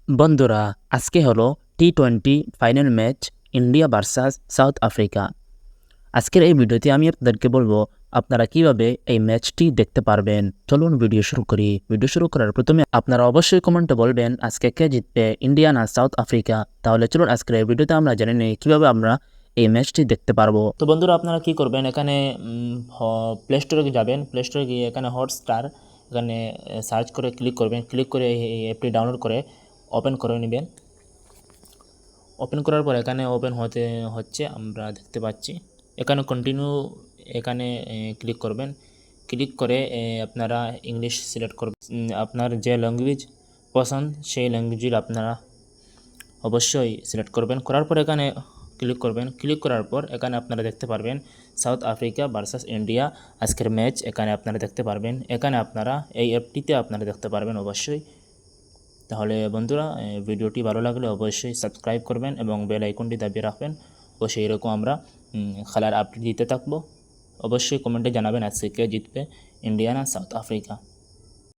বন্ধুরা, আজকে হলো টি-20 final match India versus South Africa. আজকের এই ভিডিওতে আমি আপনাদেরকে বলবো আপনারা কিভাবে এই ম্যাচটি দেখতে পারবেন। চলুন ভিডিও শুরু করি। ভিডিও শুরু করার প্রথমে আপনারা অবশ্যই কমেন্টে বলবেন আজকে কে জিতবে, ইন্ডিয়া না সাউথ আফ্রিকা। তাহলে চলুন আজকের এই ভিডিওতে আমরা জেনে নিই কিভাবে আমরা এই ম্যাচটি দেখতে পারবো। তো বন্ধুরা, আপনারা কি করবেন, এখানে প্লে স্টোরে যাবেন। প্লে স্টোরে গিয়ে এখানে হটস্টার এখানে সার্চ করে ক্লিক করবেন। ক্লিক করে এই অ্যাপটি ডাউনলোড করে ওপেন করে নেবেন। ওপেন করার পর এখানে ওপেন হচ্ছে আমরা দেখতে পাচ্ছি। এখানে কন্টিনিউ এখানে ক্লিক করবেন। ক্লিক করে আপনারা ইংলিশ সিলেক্ট করবেন। আপনার যে ল্যাঙ্গুয়েজ পছন্দ সেই ল্যাঙ্গুয়েজের আপনারা অবশ্যই সিলেক্ট করবেন। করার পর এখানে ক্লিক করবেন। ক্লিক করার পর এখানে আপনারা দেখতে পারবেন সাউথ আফ্রিকা ভার্সাস ইন্ডিয়া আজকের ম্যাচ এখানে আপনারা দেখতে পারবেন। এখানে আপনারা এই অ্যাপটিতে আপনারা দেখতে পারবেন অবশ্যই। তাহলে বন্ধুরা, ভিডিওটি ভালো লাগলে অবশ্যই সাবস্ক্রাইব করবেন এবং বেল আইকনটি দাবিয়ে রাখবেন। ও সেই রকম আমরা খেলার আপডেট দিতে থাকবো। অবশ্যই কমেন্টে জানাবেন আজকে কে জিতবে, ইন্ডিয়া না সাউথ আফ্রিকা।